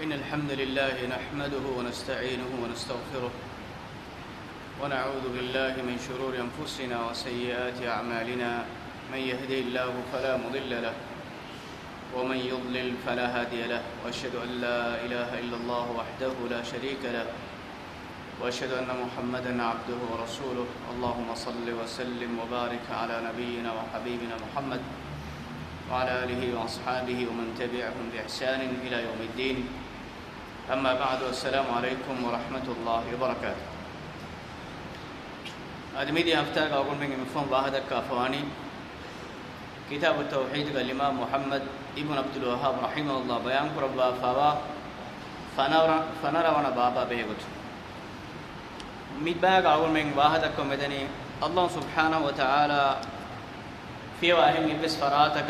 إن الحمد لله نحمده ونستعينه ونستغفره ونعوذ بالله من شرور أنفسنا وسيئات أعمالنا. من يهده الله فلا مضل له ومن يضلل فلا هادي له، وأشهد أن لا إله إلا الله وحده لا شريك له، وأشهد أن محمدا عبده ورسوله. اللهم صل وسلم وبارك على نبينا وحبيبنا محمد وعلى آله وأصحابه ومن تبعهم بإحسان إلى يوم الدين. أما بعد، السلام عليكم ورحمة الله وبركاته. أدميدي أفتاق أقول من مفهوم واحدة كافواني كتاب التوحيد الإمام محمد ابن عبد الوهاب رحمه الله بيان قربا فوا فنرى وانا بابا بيغت ميدباغ أقول من واحدة كمدني الله سبحانه وتعالى في واهم بس فراتك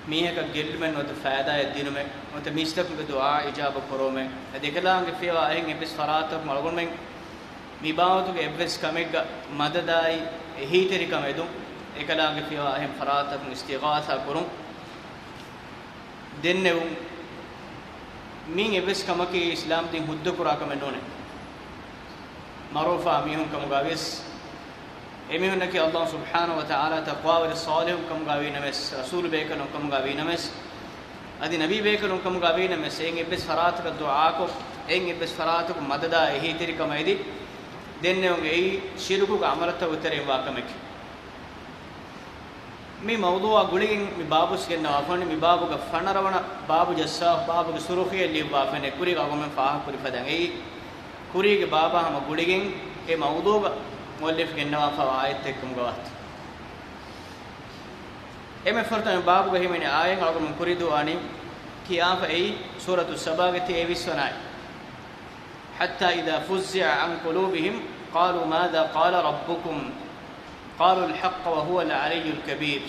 ميهك جلمن وتفاعدا الدين من وتميستك بدعاء إجابة كرومه هذيكلام في واهم بس فراتك مالقول من ميباوتك إبس كميك مدداي هيتري كميدو එකලාංග ෆිවා එහෙම් ෆරාතක් ඉස්තිගාසා කරුම් දෙන්නෙව් මින් එබස් කමකේ ඉස්ලාම් තින් හුද්ද කුරා කම නෝනේ මරෝෆා මිහුන් කම ගාවිස් එමිහුන්නකේ අල්ලාහ් සුබ්හානහු වතාලා තක්වා වල සාලිහුන් කම ගාවි නමස් රසූල් බේකන කම ගාවි නමස් අදි නබී බේකන කම ගාවි නමස් එන් එබස් ෆරාතක දුආ කො එන් එබස් ෆරාතක මදදා එහි තිරි කමයිදි දෙන්නෙව් එයි ශිරුකු අමරත උතරේ වාකමකේ මේ මවුදුවා ගුලින් මේ බාබුස් ගෙන්න වෆන්නේ මේ බාබුග ෆනරවණ බාබු ජස්සා බාබුග සුරුඛිය ලිවාෆනේ කුරිග අගොමෙන් ෆාහ කුරි ෆදන් ඒ කුරිගේ බාබා හම ගුලිගෙන් ඒ මවුදුග මුල්ලිෆ් ගෙන්නවා ෆා ආයත් එක්කම ගවත් එමෙ ෆර්තන බාබුග හිමිනේ ආයෙන් අගොමෙන් කුරිදු අනි කියාෆ ඒ සූරතු සබාගේ තේ විස්වනයි حتى إذا فزع عن قلوبهم قالوا ماذا قال ربكم قالوا الحق وهو العلي الكبير.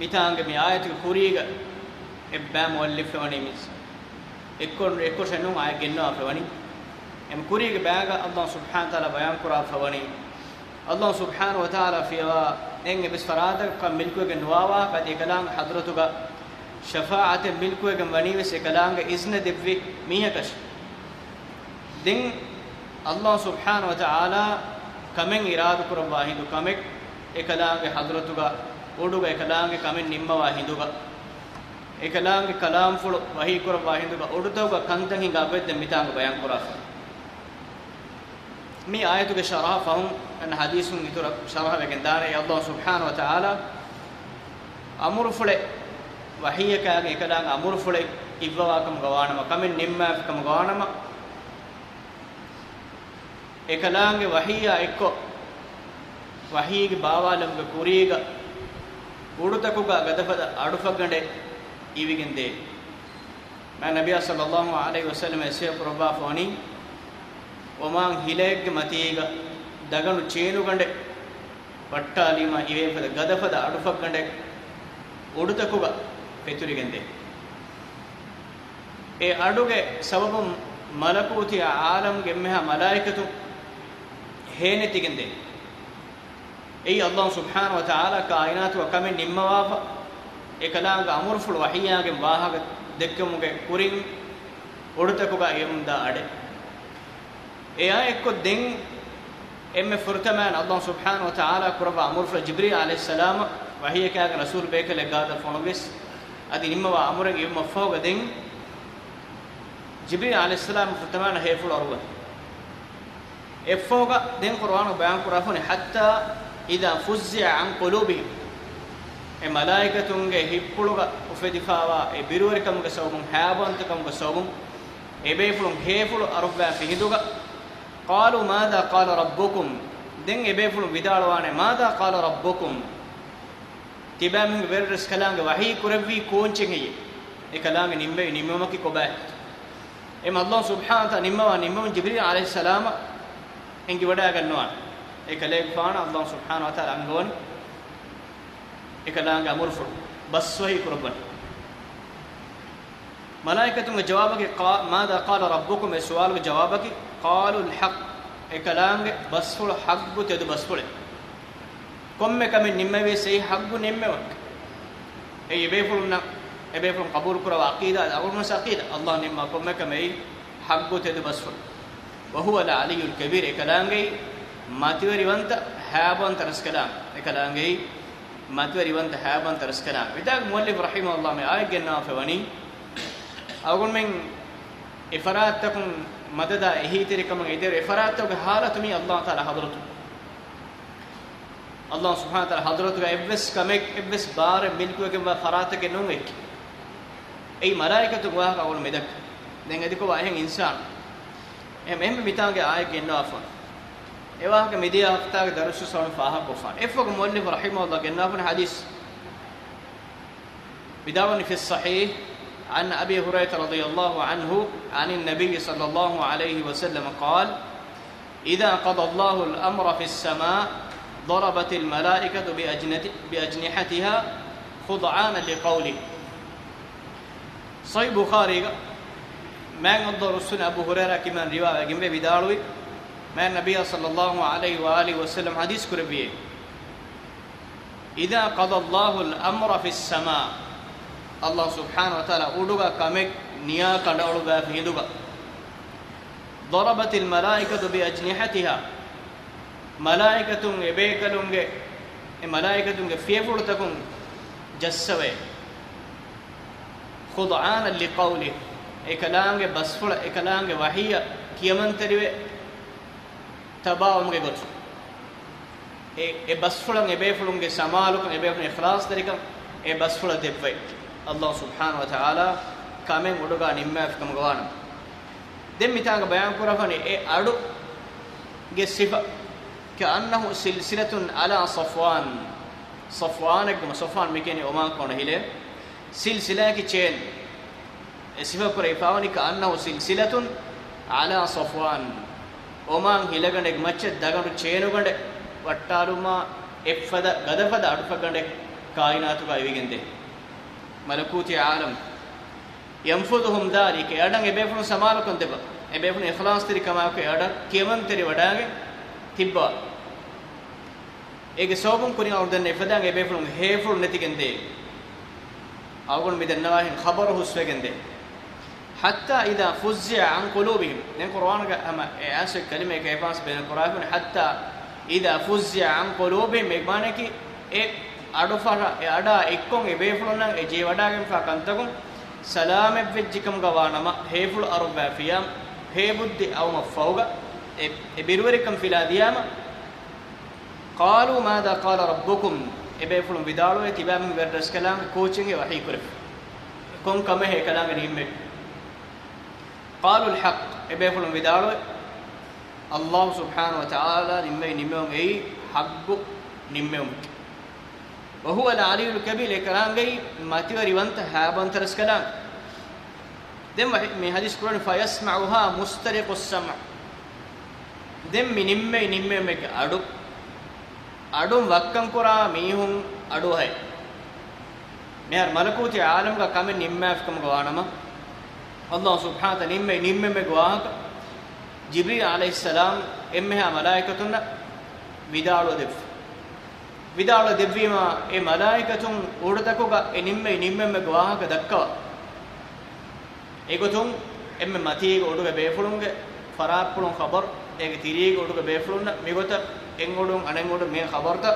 ميتانغ مي آية الخوريغ إبام مؤلف فوني ميس إكون شنو آية جنوا فوني إم خوريغ بعاga الله سبحانه وتعالى بيان كرا فوني الله سبحانه وتعالى في إن بس فراد كم ملكه جنواوا قد يكلام حضرتك شفاعة ملكه جنواني بس يكلام إذن دبي ميهكش دين الله سبحانه وتعالى කමෙන් ඉරාදු කරවා හිඳු කමෙක් එකලාගේ හදරතුගා උඩුගා එකලාගේ කමෙන් නිම්මවා හිඳුගා එකලාගේ කලාම් ෆුල වහී කරවා හිඳුගා උඩුතෝගා කන්තන් හිඟා වෙද්ද මිතාංග බයන් කරා මේ ආයතුගේ ශරහ ෆහම් අන හදීසුන් ඉතර ශරහ වෙකෙන් දානේ අල්ලාහ් සුබ්හානහු වතාලා අමුරු ෆුලේ වහීයකාගේ එකලාගේ අමුරු ෆුලේ ඉවවාකම ගවානම කමෙන් නිම්මාකම ගවානම එකලාංගේ වහියා එක්ක වහීගේ බාවාලම්ගේ කුරීග උඩුතකුගා ගදපද අඩුෆග්ගඬේ ඊවිගෙන්දේ මා නබිය සල්ලල්ලාහු අලයිහි වසල්ලම එසේ ප්‍රබා ෆෝනි ඔමාන් හිලෙග්ගේ මතීග දගණු චේනුගඬේ වට්ටාලීමා ඉවේපද ගදපද අඩුෆග්ගඬේ උඩුතකුගා පෙතුරිගෙන්දේ ඒ අඩුගේ සබබම් මලකූති ආලම්ගේ මෙහා මලායිකතු හේනෙතිගෙන්දේ ඒ අල්ලාහ් සුබ්හානහු වතාලා කායිනාතු වකමෙන් නිම්මවාෆ එකලාංග අමුර්ෆුල් වහියාගේ වාහක දෙක්කමුගේ කුරින් උඩතකුගා යම්දා අඩේ එයා එක්ක දෙන් එම්මෙ ෆුර්තමාන් අල්ලාහ් සුබ්හානහු වතාලා කුරබ අමුර්ෆුල් ජිබ්‍රීල් අලයිහිස්සලාම වහියකාගේ රසූල් බේකලේ ගාද ෆොනවිස් අදි නිම්මවා අමුරගේ යම්ම ෆෝග දෙන් جبريل عليه السلام فتمان هيفول أروه إفوجا دين قرآن وبيان قرآن حتى إذا فزع عن قلوبهم الملائكة تونجه هيفولوجا وفدفاوا بيروركم كسوهم حيابانتكم كسوهم إبيفلون هيفول أروبا فيهدوجا قالوا ماذا قال ربكم دين إبيفلون بداروانه ماذا قال ربكم تبامن بيرس كلامه وحي كربي كونشينيه إكلامه نيمبي كوبا එම අල්ලාහ් සුබ්හානහු තාලා නිම්මව ජිබ්‍රීල් අලයිහිස්සලාම එංගි වඩා ගන්නවා ඒකලේ ෆාන අල්ලාහ් සුබ්හානහු තාලා අංගෝන් එකලාංග අමුර්ෆු බස්වහි කුරබන් මලායිකතුන්ගේ ජවාබගේ මාදා قال ربكم ඒ සුවාලගේ ජවාබගේ قالوا الحق එකලාංග බස්ෆුල් හග්ගු තෙද බස්ෆුලේ komme kame nimme ve sei haggu nemme wak ei be fulunna ebefun qabul kura aqida awun mas aqida Allah nimma kommeka mei haggo tedu basful wa huwa al aliyul kabir ekalangai matwari wanta haban taraskalam ekalangai matwari wanta haban taraskalam idag muallif rahimahullah me ay genna fawani awun men ifaratakun madada ehitirikam eder ifaratuk halatumi Allah taala hadratu Allah subhanahu wa ta'ala hadratu ga evves kamek evves bar milku ke ba farata ke non ek ei malaikatu wa ka awul medak den ediko wa hen insan em mitange ay genna afan ewa ke media hafta ke darusu sawan faha kofan efog muallif rahimahullah genna afan hadis bidawani fi sahih عن أبي هريرة رضي الله عنه عن النبي صلى الله عليه وسلم قال إذا قضى الله الأمر في السماء ضربت الملائكة بأجنحتها خضعانا لقوله صحيح بخاري ما نقدر السنة أبو هريرة كمان رواية جنبه بداروي ما النبي صلى الله عليه وآله وسلم حديث كربيه إذا قضى الله الأمر في السماء Allah subhanahu wa ta'ala uduga kamek niya kandaulu ba hinduga darabatil malaikatu bi ajnihatiha malaikatun ebekalunge e malaikatunge fiefultakun jassave khud'ana liqawli ekalange basfula ekalange wahiya kiyamanterive tabawumge gotu e basfulan ebefulunge samalukun ebefulun ikhlas tarikam e basfula debbai Allah subhanahu wa ta'ala kamen uduga nimma afkam gawana dem mitanga bayan kurafani e adu ge sifa ka annahu silsilatun ala safwan ek safwan mekeni oman kona hile silsila ki chain e sifa kur ifawani ka annahu silsilatun ala safwan oman hilagande macce daganu chainu gande wattaruma effada gadafada adufagande kainatu ga ivigende ملكوت عالم ينفذهم ذلك يدان ابيفن سمالكون دبا ابيفن اخلاص تري كما كو يدان كيمن تري وډاګه تibba ege sobun kuni awden efadan ebefun heful netigende awgon midennawa hin khabar huswegende hatta idha fuzza an qulubihim nen qur'an ga ama ase kalime ke efas ben qur'an hatta idha fuzza an qulubihim me mane ki e adufara e ada ekkon ebefun nan e je wadagen fa kantagun salam evjikam gawanama heful arba fiyam hebuddi awma fawga e birwerikam filadiyama qalu madha qala rabbukum ebefun vidalu e tibam verdas kalam coaching e wahi kurf kon kame he kalam nimme qalu alhaq ebefun vidalu Allah subhanahu wa ta'ala nimme ei haggu nimme وهو العلي الكبير كلام جاي ما توري وانت هابن ترس كلام دم من حديث قرآن فيسمعها مسترق السمع دم من نمّي مك أدو وكم كرا ميهم أدو هاي مهر ملكوت عالم کا کام نمّي أفكم قوانما الله سبحانه نمّي مك قوانك جبريل عليه السلام إمها ملائكتنا vidalo devvima e malaikatun urdakuga e nimme gwahaka dakkawa egotun emme matiga uduga befulunge farapulun khabar ege tiriga uduga befulunna migota engudun anengudu me khabarta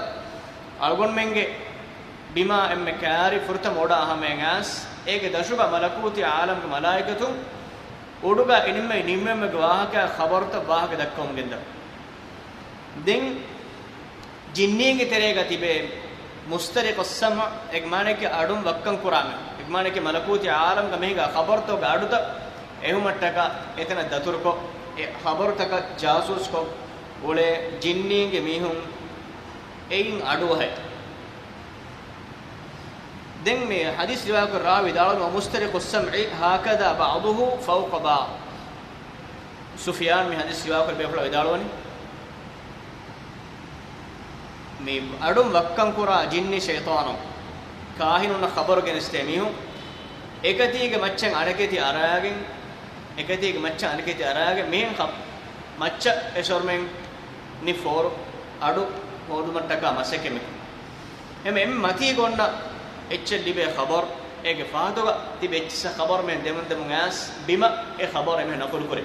algon menge bima emme kaari furta moda ahamengas ege dashuga malakuti alam ke malaikatun uduga nimme gwahaka khabarta wahaka dakkawum genda den जिन्नींगे तेरेगा तिबे मुस्तरिक अस्सम एक माने के आडुम वक्कन कुरान एक माने के मलकूत आलम का मेगा खबर तो गाडु त एहु मट्टका एतना दतुर को ए खबर तक जासूस को ओले जिन्नींगे मीहुं एइन आडु है दिन में हदीस रिवायत कर रावी दाल मुस्तरिक अस्सम हकदा बादुहु फौक बाद सुफियान में हदीस रिवायत कर बेफला दालवनी me adum wakkam kura jinni shaytanu kahinuna khabar geneste mihu ekatiige maccan anaketi aragen ekatiige maccan anaketi aragen men khab macca esormen ni for adu modu mattaka maseke me em mati gonna ecche libe khabar ege fahatoga tibechsa khabar men demun as bima e khabar men naqul kore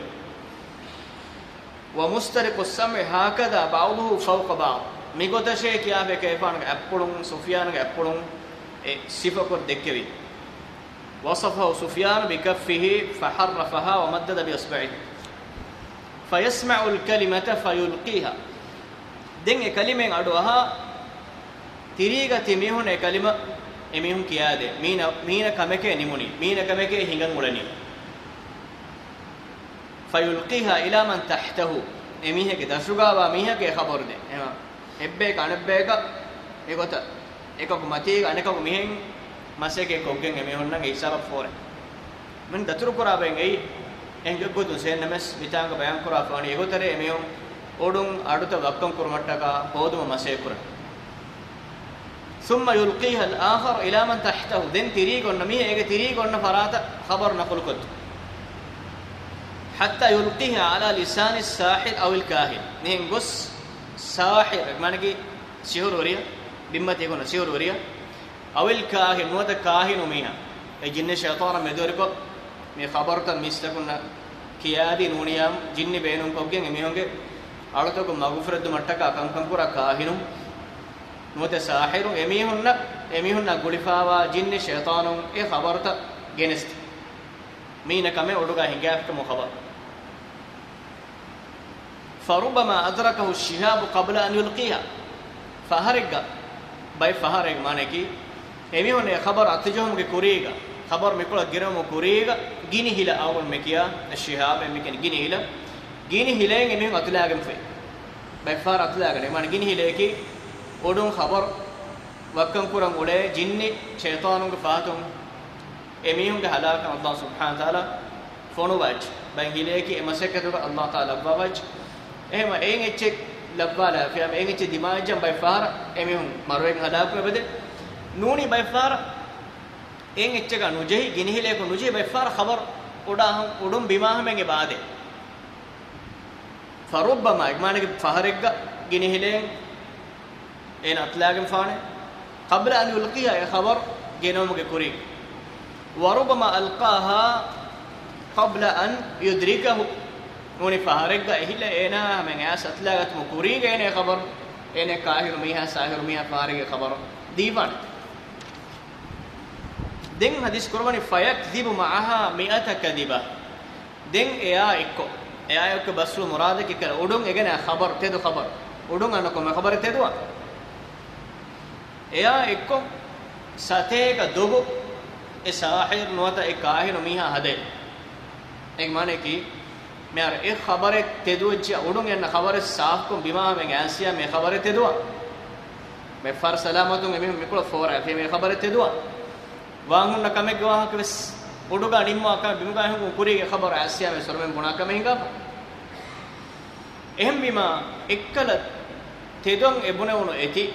wa mustariqu as-sam'i hakada ba'dahu fawqa ba'd migota she kiya be kayfan ga appulun sufyan ga appulun e sifa kor dekkevi wasafahu sufyan bi kaffihi faharrafaha wa maddada bi isba'ihi fayasma'u al-kalimata fayulqiha den e kalimen aduha tiriga timihun e kalima emihun kiyade mina kameke nimuni mina kameke hingan ulani fayulqiha ila man tahtahu emihe ke dasugaba miha ke khabar de ema ebbe kanebbe ka egota ekako mati anekako mihen maseke koggen emihun nan isaba fore men daturu koraben ei enge godu senames mitanga bayan kora fani egotare emihun odun aduta wakkam kurmattaka hoduma masekura ثم يلقيها الآخر إلى من تحته ذن تريق النمية إيه تريق الن فرات خبر نقول كت حتى يلقيها على لسان الساحر أو الكاهن نين قص ساحر معنى كي سحر وريا بمت يكون سحر وريا أو الكاهن نوت كاهن وميها الجن شيطان مدوركو مي خبرت مستكون كيادي نونيام جن بينهم كوجين ميهونge أرتوك مغفرة متّكا كم كورا كاهنum note sahiru emihunna gulifawa jinni shaytanun e khabarta genest meena kame oduga hingafta mo khabar farubama adrakahu ash-shihab qabla an yulqiha fahariga bay fahareg mane ki emihunne khabar atjahum ge kuriga khabar mekula giramo kuriga gini hila awon mekiya ash-shihab emken gini hilen emihun atlagem fe bay far atlagane mane gini hileki odun khabar wakkan kuran ule jinni shaytanun ge fahatum emihun ge halaka Allah subhanahu wa taala fonu waj bangile ki emasakatu Allah taala waj ehma en ecche labbala fi am en ecche dimajam bay fara emihun marwen halaku bede nuni bay fara en ecche ga nujehi ginihile ko nujehi bay fara khabar odahum odum bimahmen ge baade farubbama igmane ge faharegga ginihilen en atlagem faane qabla an yulqiha ya khabar genomuge kuri warubama alqaha qabla an yudrikahu nuni faharega ehila ena men as atlagat mu kuri gene khabar ene kahir miha sahir miha faharege khabar diwan den hadis kurwani fayakdhibu ma'aha mi'ata kadiba den eya ekko basu murad ki kala udun egene khabar tedu khabar udun anako me khabar tedwa eya ekko sateka dogo e sahir nota e kahir miha hade ek mane ki me ar ek khabare teduja udun enna khabare saaf ko bima men asiya me khabare tedwa me far salamatu me ko fora fe me khabare tedwa wangunna kame gwa ka wes uduga nimma ka bimuga hu kurige khabar asiya me sormen buna ka mehinga ehem bima ekkala tedon ebune uno eti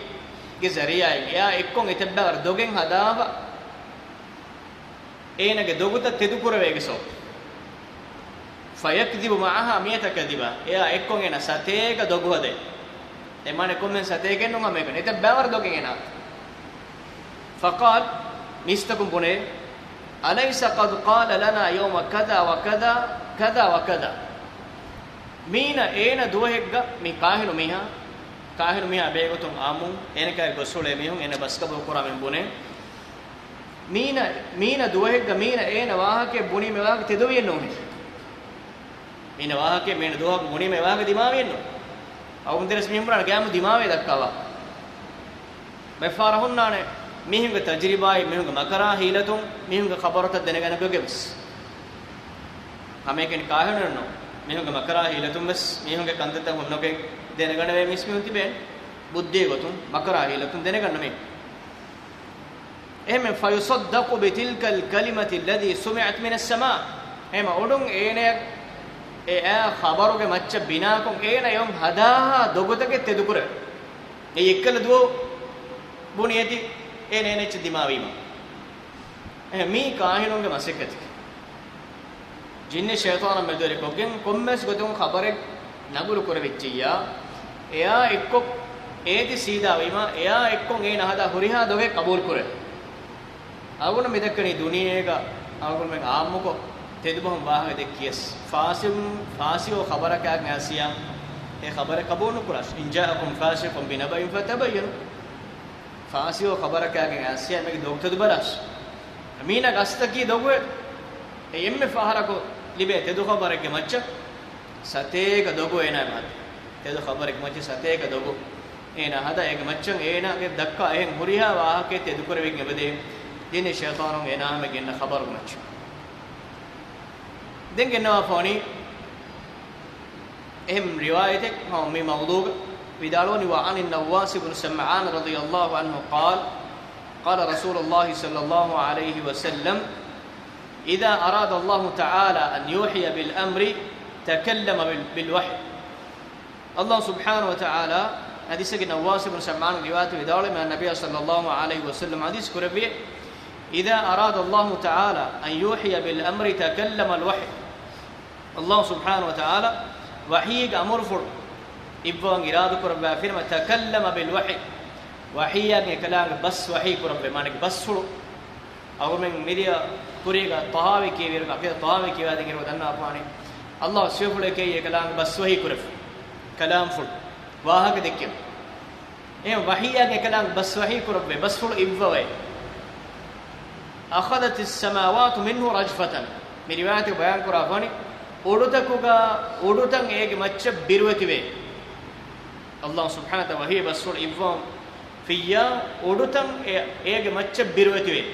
ge zariya ya ekkon etebbar dogen hadawa enage doguta tedu kurwege so fayakdhibu ma'aha miyata kadiba ya ekkon ena satega dogu hade emane komen sategen no ameken etebbar dogen ena faqal mistakum bune alaysa qad qala lana yawma kada wa kada kada wa kada mina ena duhegga mi kahinu miha begotum amun enaka gosule mihun ena baskabo kuramen bune mina duhegga mina ena wahake buni mewage teduwiyen no mina wahake mina duha buni mewage dimawiyen no awum deres mihumran gamu dimawe dakkawa me farahunnaane mihunge tajribai mihunge makara hilatum mihunge khabarata denegana gogebs hameken kahunno mihunge makara hilatum bes mihunge kandata hunnoke denegana ve mismihun tiben buddhi gotum makara hilatum denegana me emen fayusaddaqu bitilka alkalimati alladhi sumi'at min as-sama ema odun ene e a khabaruge macca binakon ena yom hadaha dogotake tedukure e ekkala duo buniyati ene ene ch dimawima mi kahinunge masekati jinne shaytana medore kogen kommes godun khabare nagulu korevicciya eya ekko edi sida wima eya ekkon ena hada huriha doge qabul kore aguna medakkani duniyega aguna men aamuko tedubahum waaha dekkiyes fasiyo khabaraka ngasiya e khabara qabunu kurash in ja'akum fasiqun binabayin fatabayyanu fasiyo khabaraka ngasiya meg doktedu balash amina gastaki dogwe emme faharako libe tedu khabarake macca sateka dogo ena mat tedu khabarake macca sateka dogo ena hada ege maccan ena ge dakka ehen huriha waahake tedu korwegen ebede dine shaytanun ena me genna khabar macca den genna foni ehm riwayatek ha mi mawdu vidaloni wa an an-nawas ibn sam'an radiyallahu anhu qala rasulullah sallallahu alayhi wa sallam إذا أراد الله تعالى أن يوحي بالأمر تكلم بالوحي الله سبحانه وتعالى حديث النواس بن سمعان رواية بدالة من النبي صلى الله عليه وسلم حديث كربي إذا أراد الله تعالى أن يوحي بالأمر تكلم الوحي الله سبحانه وتعالى وحي أمر فر إبوان إرادة كربي فيما تكلم بالوحي وحي كلام بس وحي كربي مانك بس فر أو من ميديا كوريغا طهاوي كي ويرغا كي طهاوي كي وادين غير ودنا أفاني الله سيفل كي كلام بس وحي كرف كلام فل واهك دكيم إيه وحي كلام بس وحي كرف بس فل إبوه أخذت السماوات منه رجفة من رواية بيان كرافاني أودتان إيه ماتش بيروتي به الله سبحانه وتعالى وحي بس فل إبوه فيا أودتان إيه ماتش بيروتي به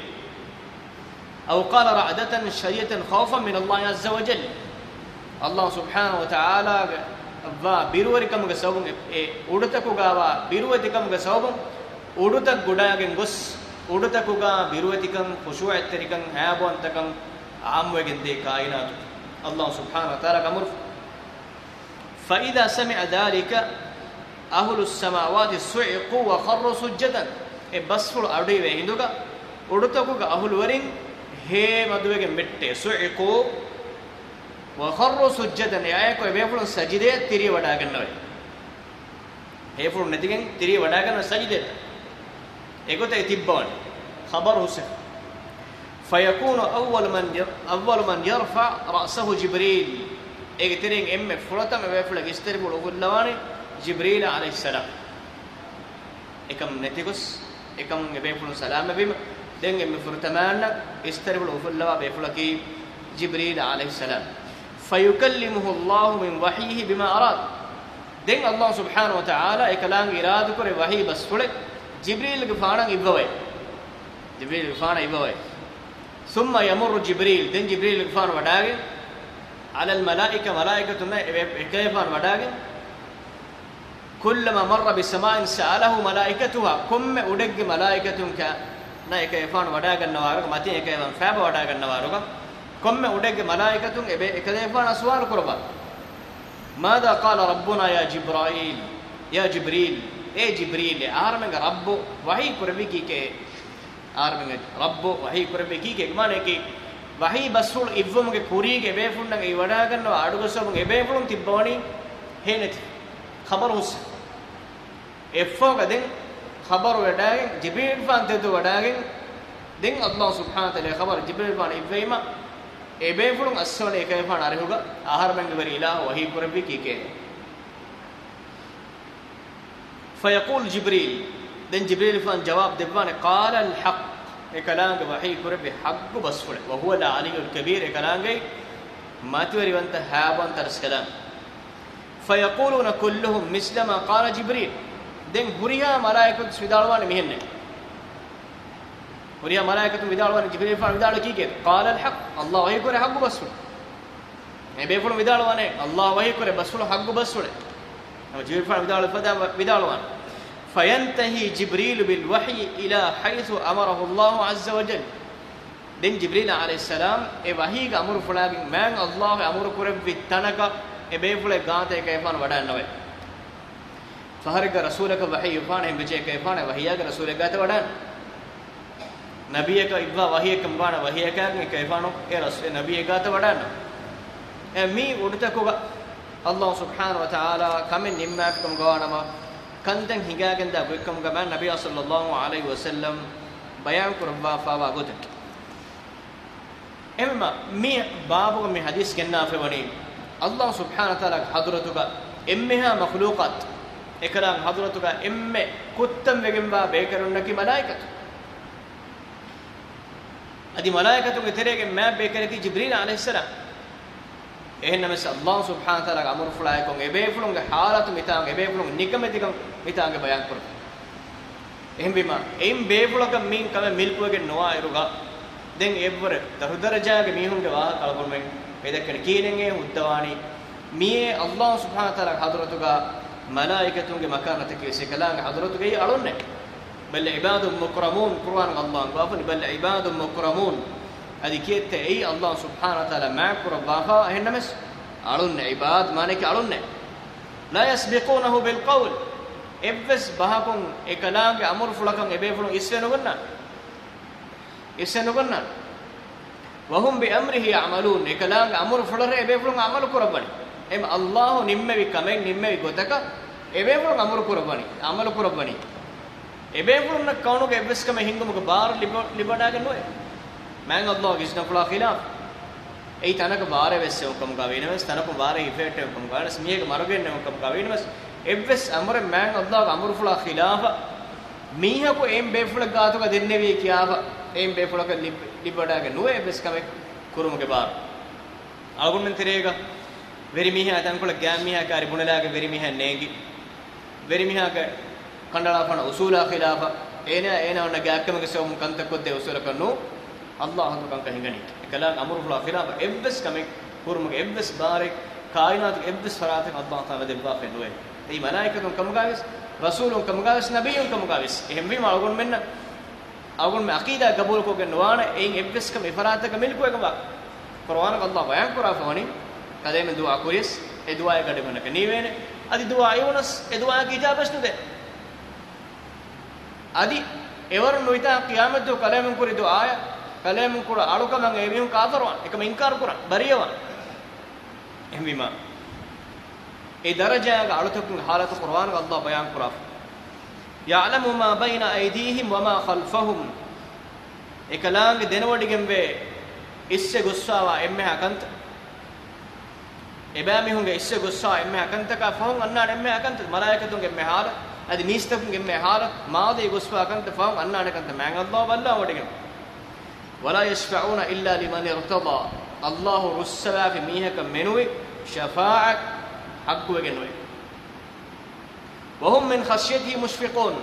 أو قال رعدة شديدة خوفا من الله عز وجل الله سبحانه وتعالى بيروركم غسوبن उडतकुगा बिरुवतिकम गसोबन उडतक गुडाගෙන් ගොස් उडतकुगा बिरुवतिकम खुशुअत्तरिकम හැබොන්තකම් ආම්වෙගෙන් දේ කායිනාතු الله سبحانه وتعالى كمر فإذا سمع ذلك أهل السماوات صعقوا وخروا سجدا بسفل أدي وهندوكا उडतकुगा أهل ورين هي مدوغه مette صعقوا وخروا سجدا يايكو بيفلو سجده تري ودا ගන්නවයි هيفلو නැතිගෙන් tiri වඩා ගන්න සජිදෙට ඒකත් තිබ්බවනේ خبر حسن فيكون اول من يرفع راسه جبريل ඒක තෙරෙන් එම්මේ ෆුලතම වේෆලක ඉස්තරි බොල උගුල්ලවානේ جبريل عليه السلام එකම් නැතිගොස් එකම් වේෆලු සලාම බිම දැන් එම්මේ ෆුරතමාන ඉස්තරි බොල උගුල්ලවා වේෆලකී جبريل عليه السلام فيكلمه الله من وحيه بما اراد دين الله سبحانه وتعالى එකලං ඉරාදු කර වහී බස් ෆුලේ جبريل ගෆාණන් ඉබ්බවේ جبريل ගෆාණ ඉබ්බවේ ثم يمر جبريل دين جبريل ගෆාණ වඩාගේ على الملائكه ملائكه كيفان වඩාගේ كلما مر بسماء ساله ملائكتها كم උඩෙග්ගේ ملائكتුන් නා එකේෆාණ වඩා ගන්නවාරක මතින් එකේවන් ෆෑබ වඩා ගන්නවාරක كم උඩෙග්ගේ ملائكتුන් එකේෆාණ සුවාල කරබා ماذا قال ربنا يا جبرائيل يا جبريل اي جبريل ارمن رب وحي كربي كي ارمن رب وحي كربي كي معنی كي وحي بسول ඉව්වමගේ කුරීගේ බේෆුන්නගේ ඒ වඩා ගන්නවා අඩුගසෝමගේ ඒ බේෆුන් තිබ්බවනි හේනති خبر උස් එෆෝගදෙන් خبر වඩාගෙන් ජිබ්‍රීල් ෆාන් තෙතු වඩාගෙන් දෙන් අල්ලාහ් සුබ්හානහු තාලා خبر ජිබ්‍රීල් ෆාන් ඉව්වීම e beefulun assone ekayfan arihuga aharmenge wari ilah wahi kurabbi kike fayaqul jibril den jibril fan jawab devane qala al haqq ekalange wahi kurabbi haqq basfule wa huwa al aliyul kabir ekalange matwari wanta haban tarskalam fayaquluna kulluhum mislama qala jibril den huriya malaikatu swidalwane mihenne وريا ملائكة بدالوان جبريل فان بدالو كيكه قال الحق الله وهي كره حق بسول مي بيفون بدالوان الله وهي كره بسول حق بسول جبريل فان بدالوان فينتهي جبريل بالوحي الى حيث امره الله عز وجل دين جبريل عليه السلام اي وحي امر فلاغ مان الله امر كره بتنك اي بيفول غانته كيفان ودانوي فهرك رسولك وحي فان بيجه كيفان وحيا رسولك غاته ودان नबी का इब्वा वही कंबाना वही का कैफानो ए रसूल नबी का तो वडान ए मी उडता को अल्लाह सुब्हानहु व तआला कमे निम्माफ कम गवानमा कंदन हिगा गंदा बुकम गमा नबी सल्लल्लाहु अलैहि वसल्लम बयान कुरबा फावा गोत එමෙම මේ බාබුග මේ හදීස් ගෙන්නා ෆෙවණි අල්ලාහ් සුබ්හානහු තාලා හදරතුග එම්මෙහා මඛලූකාත් එකලන් හදරතුග එම්මෙ කුත්තම් වෙගෙන් බා බේකරුන්නකි මලායිකතු අදි මලායිකතුගේ තෙරේගෙන් මෑ බේකරකි ජිබ්‍රීල් අලයිහිස්සලාම් එහෙන්නමස් අල්ලාහ් සුබ්හානහු තාලා අමරු ෆ්ලායිකොන් එබේ ෆුලුන්ගේ حالatu මිතාන් එබේ ෆුලුන් නිකමෙතිකන් මිතාන්ගේ බයන් කර එහෙන් බිම එයින් බේෆුලක මින් කම මිල්පුවගෙන් නොවා ඉරුගා දැන් එවර දරුදරජාගේ මීහුන්ගේ වාහ කලබොල්මෙන් එදකන කීනෙන්ගේ උද්දවානි මියේ අල්ලාහ් සුබ්හානහු තාලා හදරතුගා මලායිකතුන්ගේ මකානතකේ සකලාගේ හදරතුගේ අලොන්නේ බල් ඉබාදුම් මුක්රමූන් කුර්ආන් අල්ලාහ් ගාෆනි බල් ඉබාදුම් මුක්රමූන් අදි කීත්තේ ඒ අල්ලාහ් සුබ්හානහු තාලා මාකුර වාහා එහෙන්නමස් අලොන්නේ ඉබාද් මානේ කි අලොන්නේ ලා යස්බිකුනහු බිල් කවුල් එවස් බහකොන් එකලාගේ අමරු ෆුලකන් එබේ ෆුලන් ඉස්සෙනගන්න වහුම් බිඅම්රිහි යඅමලූන් එකලාගේ අමරු ෆුලරේ එබේ ෆුලන් අමල කරබනි එම අල්ලාහ් නිම්මෙවි කමෙන් නිම්මෙවි ගොතක එබේ ෆුලන් අමරු කරබනි එබේ ෆුලන් කවුනුගේ එවස් කම හිංගමුක බාර ලිබඩාගෙන නොවේ මෑන් අල්ලාහ් කිස්න ෆුලා ඛිලාෆ් ඒ තනක බාරේ වෙස්සේ උකම් ගාවිනවස් තනක බාරේ ඉෆෙක්ට් උකම් ගානස් මියක මරුගෙන් උකම් ගාවිනවස් එවස් අමර මෑන් අල්ලාහ් අමරු ෆුලා ඛිලාෆ මීහක එම් බේෆුල ගාතුක දෙන්නේ වේ කියාව එම් බේෆුලක ලිබඩාගෙන නොවේ එවස් කම කුරුමුගේ බාර අල්ගොන් තෙරේග වෙරි මීහ අතන්කොල ගෑම් මීහ කාරි බුණලාගේ වෙරි මීහ නේගි වෙරි මීහක කණ්ඩලාපන උසූලා ඛිලාෆ එන ඔන්න ගෑක්කමගේ සෝම් කන්තකොද්දේ උසූල කන්නෝ අල්ලාහ් හඳුකම් කහිගනි එකලන් අමරු ෆුලා ඛිලාෆ එවස් කම කුරුමුගේ එවස් බාරේ කායිනාත් එවස් ෆරාතන් අල්ලාහ් තාලා දෙබ්බා ෆෙන්නුවේ ඒ මලායිකතුන් කමුගාවිස් රසූලුන් කමුගාවිස් නබියුන් කමුගාවිස් එහෙම වීම අල්ගොන් මෙන්න අල්ගොන් මේ අකීදා ගබූල් කොගෙන නොවාන එයින් එවස් කම ඉෆරාතක මිල්කු එකම කුර්ආන අල්ලාහ් බයන් කරා ෆවනි කදෙම දුආ කුරිස් ඒ දුආය ගඩමනක නීවේන අදි දුආ යෝනස් ඒ දුආ කිජාබස් නුදේ අදි එවර නොයිතා කියාමත් දු කලෙමන් කුරි දුආය කලෙමන් කුර අලුකමන් ඒ මිහුන් කාෆරවන් එකම ඉන්කාර කරා බරියවන් එහෙම වීම ඒ දරජාග අලුතකුන් حالatu කුර්ආන අල්ලාහ් බයන් කරා යඅලමු මා බයින අයිදීහිම් වමා ඛල්ෆහුම් එකලාගේ දෙනවඩිගෙන් වේ ඉස්සේ ගොස්සාවා එම්මහ අකන්ත එබෑමිහුන්ගේ ඉස්සේ ගොස්සා එම්මහ අකන්තක ෆහුන් අන්නාන එම්මහ අකන්ත මලායිකතුන්ගේ එම්මහ حال අදි මීස්තකුන්ගේ එම්මහ حال මාදේ ගොස්වා අකන්ත ෆහුන් අන්නාන අකන්ත මෑන් අල්ලාහ් වල්ලා වඩිගෙන් ولا يشفعون إلا لمن ارتضى الله رسلا في ميهك منوي شفاعة حق وجنوي وهم من خشيته مشفقون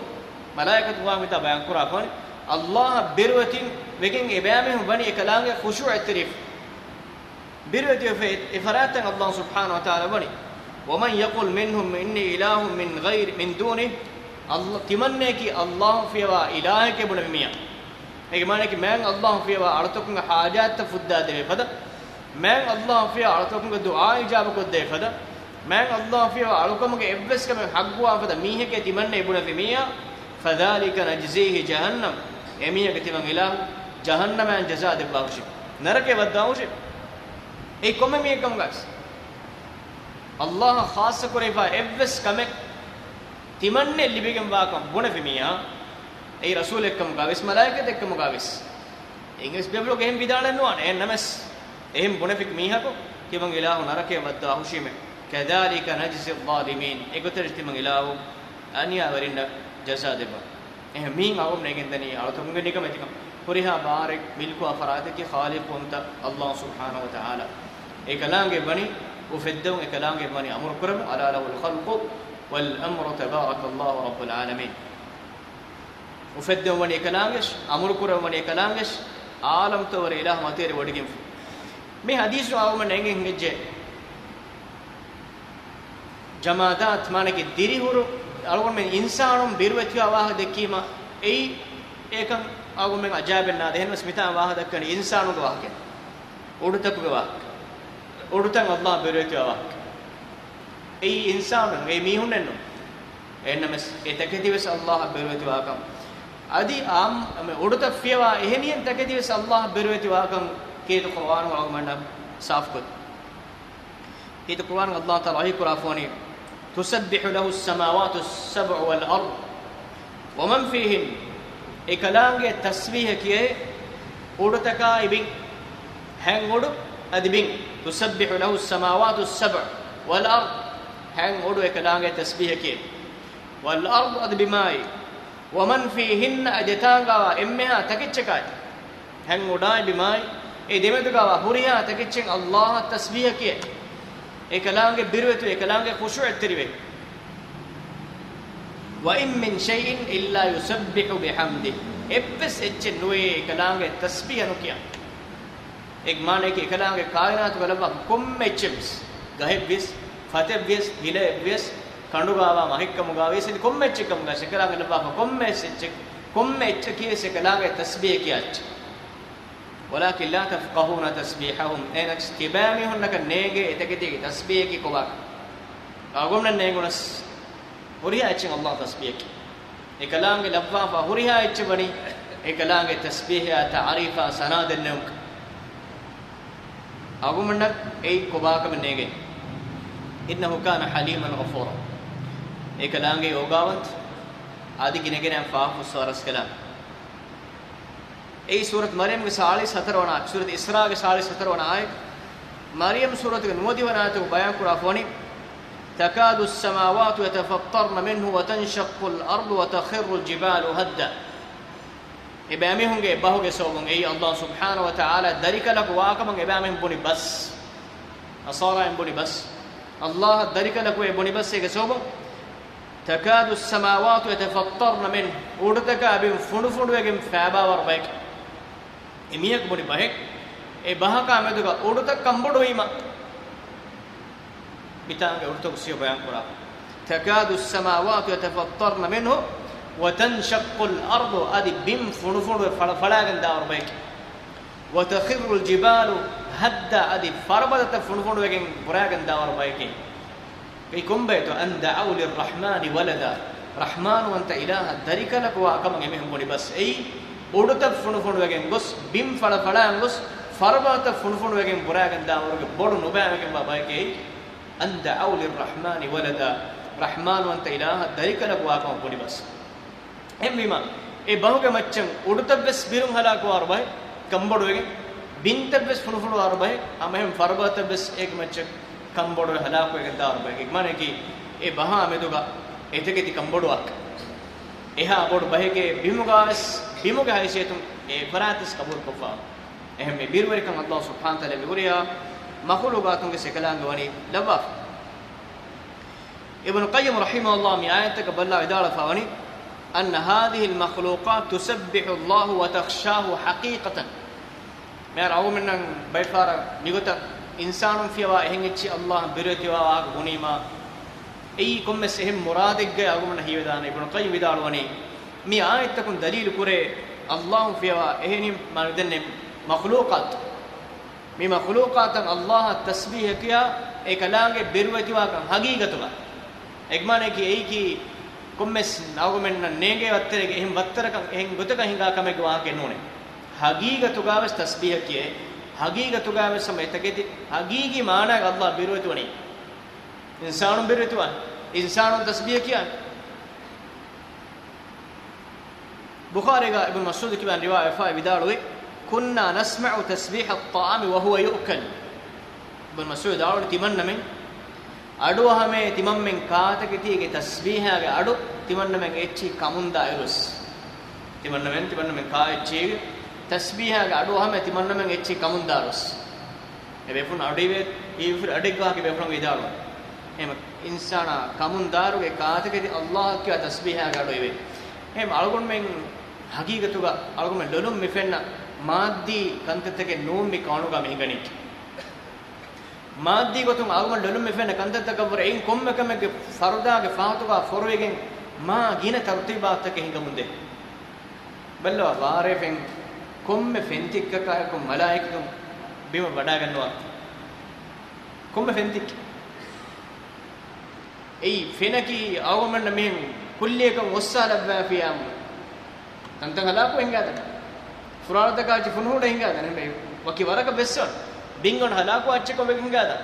ملائكة وامتا بيان قرآن الله بروتين وجن إبامهم بني كلام خشوع التريف بروتي في إفرات الله سبحانه وتعالى بني ومن يقول منهم إني إله من غير من دونه الله تمنى كي الله في إلهك بن مياه ඒක මානේ කි මෑන් අල්ලාහ් ෆියවා අලතකුංග හාජාත් ෆුද්දා දෙවේ ෆද මෑන් අල්ලාහ් ෆියා අලතකුංග දුආ ඉජාබ කොද්දේ ෆද මෑන් අල්ලාහ් ෆියවා අලකමගේ එබ්බස් කම හග්ගුවා ෆද මීහකේ තිමන්නේ ඉබුන ෆිමියා ෆදාලික නජ්සීහි ජහන්නම් එමීහකේ තිමන් ඉලාහ් ජහන්නමෙන් ජසා දෙබ්බාවෂි නරකේ වද්දාවෂි ඒ කොම මේකම් ගස් අල්ලාහ් ખાસ කරේවා එබ්බස් කම තිමන්නේ ලිබිගම් වාකම් බුන ෆිමියා ඒ රසූල් එක්කම ගාවිස් මලායිකත් එක්කම ගාවිස් ඉංග්‍රීසි බෙබ්ලෝ ගෙම් විදාලන්න ඕනේ එන්නමස් එහෙම බොනෆික් මීහකෝ කිමන් ඉලාහු නරකේ වද්දා හුෂීමේ කදාලික නජ්සි ظාලිමීන් ඒකතරති මන් ඉලාහු අනියා වරින්න ජසා දෙබ එහෙම මීන් අවම් නෙගෙන් දනි අලතුංගෙ නිකම තිකම් පුරිහා බාරක් මිල්කු අෆරාදකි ඛාලිකුන්ත අල්ලාහ් සුබ්හානහු වතාලා ඒකලාංගේ බනි උෆෙද්දුන් ඒකලාංගේ බනි අමර කරම අලා ලහුල් ඛල්කු වල් අම්රු තබාරකල්ලාහු රබ්බුල් ආලමීන් උෆෙද්දුන් වනි ඒකලාංගෙස් අමර කරම වනි ඒකලාංගෙස් ආලම් තවර ඉලාහ මතේරි වඩිගෙන් මේ හදීස් අවම නෙගෙන් ගෙජ්ජේ ජමාදාත් මානකි දිරිහුරු අලගොන් මේ ඉන්සානුම් බිරවතිය වාහ දෙකීම එයි ඒකම් අලගොන් මේ අජාබෙන් නා දෙහෙන ස්මිතා වාහ දක්කන ඉන්සානුගේ වාහ කියන උඩුතකුගේ වාහ උඩුතන් අල්ලාහ් බිරවතිය වාහ එයි ඉන්සානු මේ මීහුන්නෙන්නු එන්නමස් එතකදිවස් අල්ලාහ් බිරවතිය වාකම් අදි ආම් මේ උඩුතෆියවා එහෙනියන් තකදිවස් අල්ලාහ් බිරවතිය වාකම් කේත කුර්ආන වගමන්න साफ कर ये तो कुरान अल्लाह ताला ही कुराफोनी तुसब्बिहु लहु السماوات السبع والارض ومن فيهن एकलांगे तस्बीह किए उड़तका Ibn hang odu adibin tusabbihu lahu as-samawati as-sab' wal ard hang odu ekalange tasbih ke wal ard adibimai wa man fihinna ajtanga emmeha takicchaka hang odai bimai e demeduga huriya takicchen Allah tasbih ke ekalange birwetu ekalange khushu' ettirive wa in min shay'in illa yusabbihu bihamdi eppes etche noe ekalange tasbih anukiya ek mane ki ekalange kainat galaba komme etchems gahebvis fatebvis hilebvis kandugawa mahikkamuga wesen komme etchekam ga ekalange laba komme etche komme etche ki ekalange tasbih kiyach walakin la tafqahuna tasbihahum enak tibami hunnaka nege eteketi tasbih ki koba agomna negunas huriya etchen Allah tasbih ki ekalange labba fa huriya etche bani ekalange tasbih ya ta'rifa sanad an-nawm agumna ei kobakam nege innahu kana haliman ghafura ekalange yogawant adi ginegen faafu saras kalam ei surat maryam ge 47 wana surat isra ge 47 wana ayat maryam surat ge 9 wana ayat bayan kura foni takadu as-samawati yatafattarna minhu wa tanshaqqu al-ardu wa takhirru al-jibalu hadda ebami hunge bahuge sobun ei Allah subhanahu wa ta'ala darikala ko waakam ebami boni bas asara boni bas Allah darikala ko boni bas ege sobun takadu as-samawati yatafattarna min udutaka abin fundu egen faaba war baik emiyak boni bahek e bahaka ameduga udutak kambodu wima bitange udutak siyo bayan kura takadu as-samawati yatafattarna minhu وتنشق الأرض أدي بيم فنفن فلاغن داور بيك وتخر الجبال هدا أدي فربدت فنفن وجن براغن داور بيك كيكم بيتو أن دعوا للرحمن ولدا رحمن وانت إله ذلك لك وأكم يمهم بني بس أي أودت فنفن وجن بس بيم فلان بس فربدت فنفن وجن براغن داور بورو نبأ وجن بابيك أن دعوا للرحمن ولدا رحمن وانت إله ذلك لك وأكم بني بس emma e bahuge maccan udutabes birun hala ko arbay kambodu ege bintabes funufunu arbay amhem farbatabes ek maccan kambodu hala ko ege darbay ek mane ki e baha meduga eteketi kambodu ak eha bodu bahege bimuga haysiyatun e faratis qabul kofa ehem me birwari kan Allah subhanahu wa taala buriya makhluqatun ge sekalange wani laba ibn qayyim rahimahullah mi ayatak balla idala fawani أن هذه المخلوقات تسبح الله وتخشاه حقيقة ما رأوا من بيفار نقطة إنسان في واهن إتشي الله بريتي واق غنيما أي كم سهم مرادك جاء أقول من هي بدان ابن قيم بداروني مي آية تكون دليل كره الله في واهن ما ندن مخلوقات مي مخلوقات الله تسبيح كيا إكلانge بريتي واق حقيقة تلا إجماعنا كي أي كي kommes nagumen nege watterege ehim watteraka ehim gotaka hinga kamege waake none hagigatu gaves tasbih kiye hagigatu gaves sametageti hagigi maana Allah birwetu wani insanu birwetu wan insanu tasbih kiya bukhari ga ibn mas'ud ki ban riwaya fa bidalu kunna nasma'u tasbih at-ta'am wa huwa yu'kal ibn mas'ud awli timanna men adu hame timammen kaatake tiege tasbihage adu timannamen echi kamunda irus timannamen ka echi tasbihage adu hame timannamen echi kamunda irus ebe fun adive ifur adegga ke be fun vidalu em insana kamundaruge kaatake Allah kiya tasbihage adu ive em algon men hagigatuga algon men lonum mefenna maaddi kantatake noommi kaanuga mehiganik maaddi gotun agumon dolum mefena kantata kabur ein kommekamege fardaage faatuga forwegen ma gina tartibat take hinga munde ballo waare fen komme fentikka ka ko malaikatu bima wada ganwa komme fentik ei fenaki agumon men kulliyekam wassala fiyam tantan hala ko hingada furalata ka ji funhuda hingada ne waki waraka besson bingon halako acche ko begin gada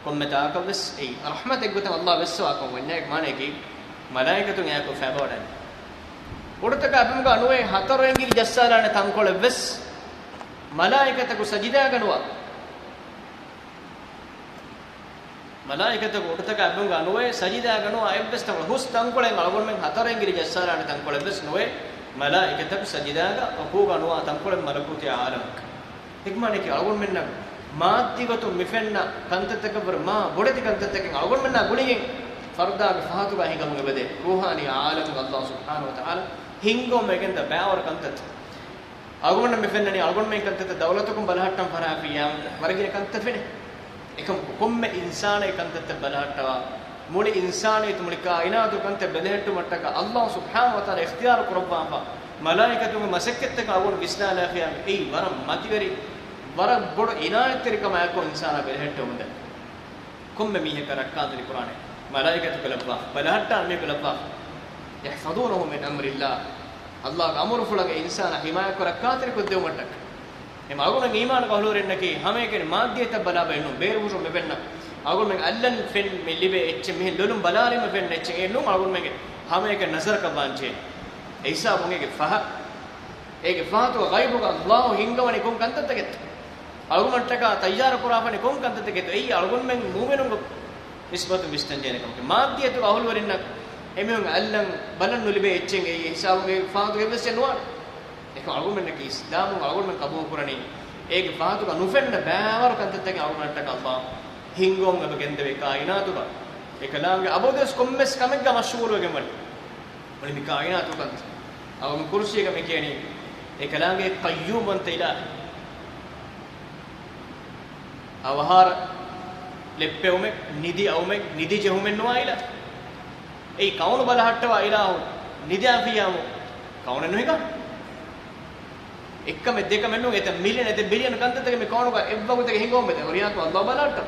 komme ta ka bes ei rahmat ek gutam Allah besso akon wenne ek mane ki malaikatun ya ko fabodan udutaka abimga anuwe hataroengiri jassalane tankole bes malaikataku sajida ganwa malaikataku urtaka abunga anuwe sajida ganwa ebbes tam hus tankolen algon men hataren giri jassarana tankolen ebbes nuwe malaikataku sajida ga aku ganwa tankolen malakuti alam hikmane ki algon men na maaddigatu mifenna kantataka bar ma bodeti kantataka algon men na guligen farda ge fahatu ga hingamu ebede ruhani alam Allah subhanahu wa ta'ala hingo megenda baawar kantat algon mifennani algon men kantat dawlatukum balhattam farafiyam wargine kantat fene ekam komme insane kantat balhattawa muli insane tumuli kainatu kante bedehettu mattaka Allah subhanahu wa ta'ala ikhtiyar kurabba malaikatu masakkette ka algon bisnala khiyam ei waram mativeri waram bodu inayateri kama yakko insana bedehettu munda komme mihe karakkadri qur'ane malaikatu kalabba balhatta me kalabba yahfadunahu min amrillah Allah amru fulaga insana himaya karakkadri koddew mattaka em aguna iman ka holorennaki hame ken maadyeta bala bennu beeruso mebenna agun men allan fen me libe etche me lolum balari me fen etche ennum agun men hame ken nazar ka banche eisa bunge faha ege faatu ghaibu ka Allah hingawani kon kantattaget agumattaka tayyar kurafani kon kantattaget ei agun men mu'minun nisbatu mistanjene kom maadyeta ka holorennak emen allan balan libe etche ei hisabuge faatu gebes enwa එක අගොමෙන්නක ඉස්ලාම අගොමෙන් කබූ කරණි ඒක ෆාතුක නුෆෙන්න බෑවර කන්තතක අගොමෙන්නට කල්ලා හින්ගොම් අබ ගෙන්ද වේ කායිනාතුක එකලාංග අබෝදස් කොම්මස් කමෙක් මෂූර් වෙගෙම වලි මි කායිනාතුක අගොම කුර්සියක මෙ කියනි එකලාංග කයුම් වන්ත ඉලා අවහාර ලෙප්පෙවමෙ නිදි අවමෙ නිදි ජෙහුමෙන් නොයිලා ඒ කවුණු බලහට්ටවා ඉලා නිදි අෆියාමු කවුණ නොහික එකම දෙක මෙන්නු එත මිලියන එත බිලියන කන්තතක මේ කවුණුක එව්වගුතක හිඟොම් මෙත වරියාතු අල්ලාහ් බලන්න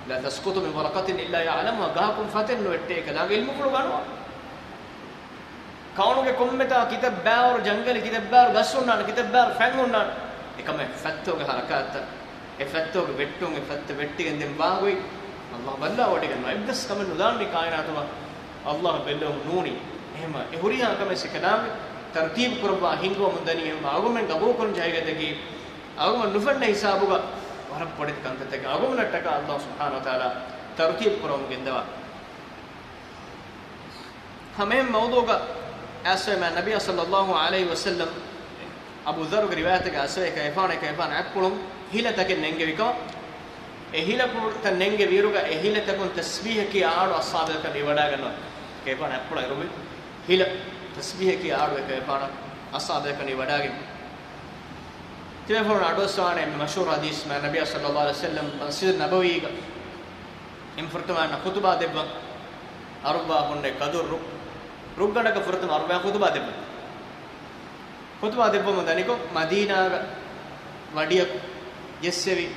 ලා තස්කුතු මින් වරකතින් ඉල්ලා යඅලමු ගාකුම් ෆතන් නොට්ටේ කලා ඉල්මු කුළු ගන්නවා කවුණුගේ කොම්මෙතා කිතබ් බෑවර ජංගල කිතබ් බෑවර ගස්සුන්නාන කිතබ් බෑවර ෆැන්ගුන්නාන එකම ෆත්තෝගේ හරකාත ඒ ෆත්තෝගේ වෙට්ටුන් ඒ ෆත්ත වෙට්ටිගෙන් දෙම් වාගොයි අල්ලාහ් බල්ලා වඩ ගන්නවා එබ්දස් කම නුදාන් මේ කායනාතම අල්ලාහ් බෙල්ලෝ නූනි එහෙම ඒ හුරියා කම සිකනාමි तरतीब कुरबा हिंगो मुंदनी हम आगुमें गबो करन जायगदगी आगुमें नुफन्न हिसाबुगा वरम पडित कंततगे आगुमें नटका अल्लाह सुब्हानहु व तआला तरतीब कुरम गिंदवा हमें मौदूगा ऐसे में नबी सल्लल्लाहु अलैहि वसल्लम अबू ذر की रिवायत के ऐसे कैफान अक्कुलम हिला तक नेंगे विको ए हिला पुर त नेंगे वीरुगा ए हिला तक तस्बीह की आड़ असाब का निवडा गनो कैफान अक्कुल इरुबि हिला तस्बीह की आड़ के पाण असाब कनी वडागे तेफोन अडोसाने मशहूर हदीस में नबी सल्लल्लाहु अलैहि वसल्लम मस्जिद नबवी का इन फुर्तमान खुतबा देब अरबा हुन्ने कदुर रुगड़ का फुर्तम अरबा खुतबा देब मदनिको मदीना वडिय यस्सेवी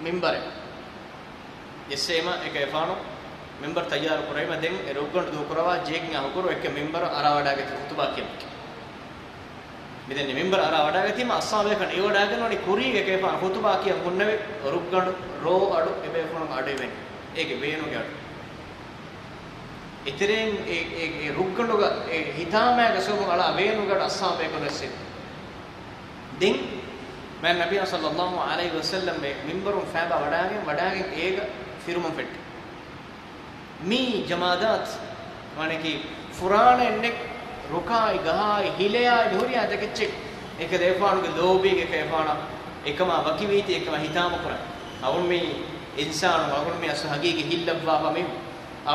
मिंबर यस्सेमा एक एफानो मिंबर तैयार कुराई मदें रुगड़ दो कुरावा जेकिंग आहुकुरो एक मिंबर अरावडागे खुतबा के मिदेन मिंबर अरावडागे थी असाबे कन एवडागे नोनी कुरीगे केफा खुतबा की मुन्नवे रुगड़ रो अडु एबे फोन अडेवे एके वेनु गे अडु इतरेन ए रुगड़ुग ए हितामगे सोम अला वेनु गे असाबे कनसे दिन मैं नबी सल्लल्लाहु अलैहि वसल्लम में मिंबरुम फैबा वडागे एग फिरुमम फेट मी जमादात माने की फुराने ने रुकाई गहाई हिलेया ढोरिया तकेचे एक देफानु के लोबी के केफाना एकमा वकीवीती एकमा हिताम कर अवुन में इंसान अवुन में अस हकीकी हिल्लवा में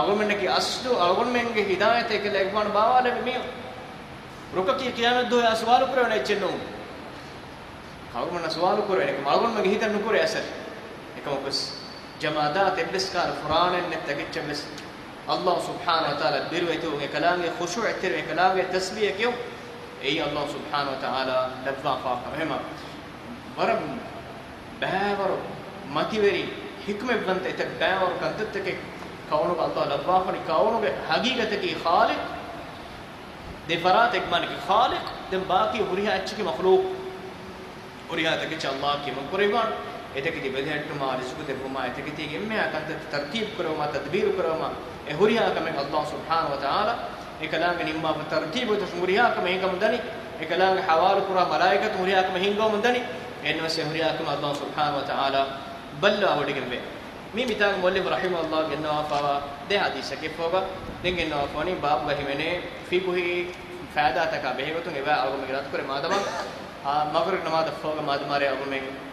अवुन में की असलो अवुन में के हिदायत के लेफान बावाले में रुक की क़यामत दो या सवाल करने चेनो अवुन में सवाल करे एक अवुन में हितन नुकुरे असर एकमा बस जमादात इब्लिस्कार फुरान ने तकिच बस अल्लाह सुब्हानहु व तआला बिरवेतो के कलाम के खुशूअ तेरे कलाम के तस्बीह क्यों ए अल्लाह सुब्हानहु व तआला लब्वा फाका रहमा वरम बावर मतिवेरी हिकमत बनते त बावर कंतत के कौनो अल्लाह लब्वा फनी कौनो के हकीकत की खालिक दे फरात एक मान की खालिक दे बाकी हुरिया अच्छी की मखलूक हुरिया तक अल्लाह की मुकरिबान එතකදී බෙදහැට්ටුමා රිස්කු දෙපුමා එතකදී ගෙම්මයා කන්ත තර්තිබ් කරවමා තද්බීර් කරවමා ඒ හුරියා කම අල්ලාහ් සුබ්හානහු ව තාලා ඒ කලාංග නිම්මා තර්තිබ් ව තස්මුරියා කම ඒකම දනි ekalaang hawar kura malaikatu huriyakum hingo mundani enno se huriyakum Allah subhanahu wa ta'ala ballo awdigembe mi mitang muallif rahimahullah genno afawa de hadisa ke foga dengenno afani bab gahimene fiqhi faida taka behegotun eba agum girat kore madama maghrib namaz foga madmare agum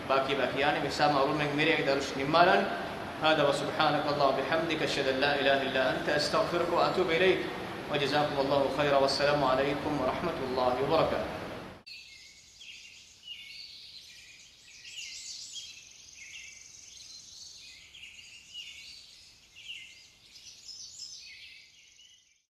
baki bakiyani misama agum mere darush nimmalan هذا وسبحانك الله وبحمدك أشهد أن لا إله إلا أنت أستغفرك وأتوب إليك وجزاكم الله خيرا والسلام عليكم ورحمة الله وبركاته.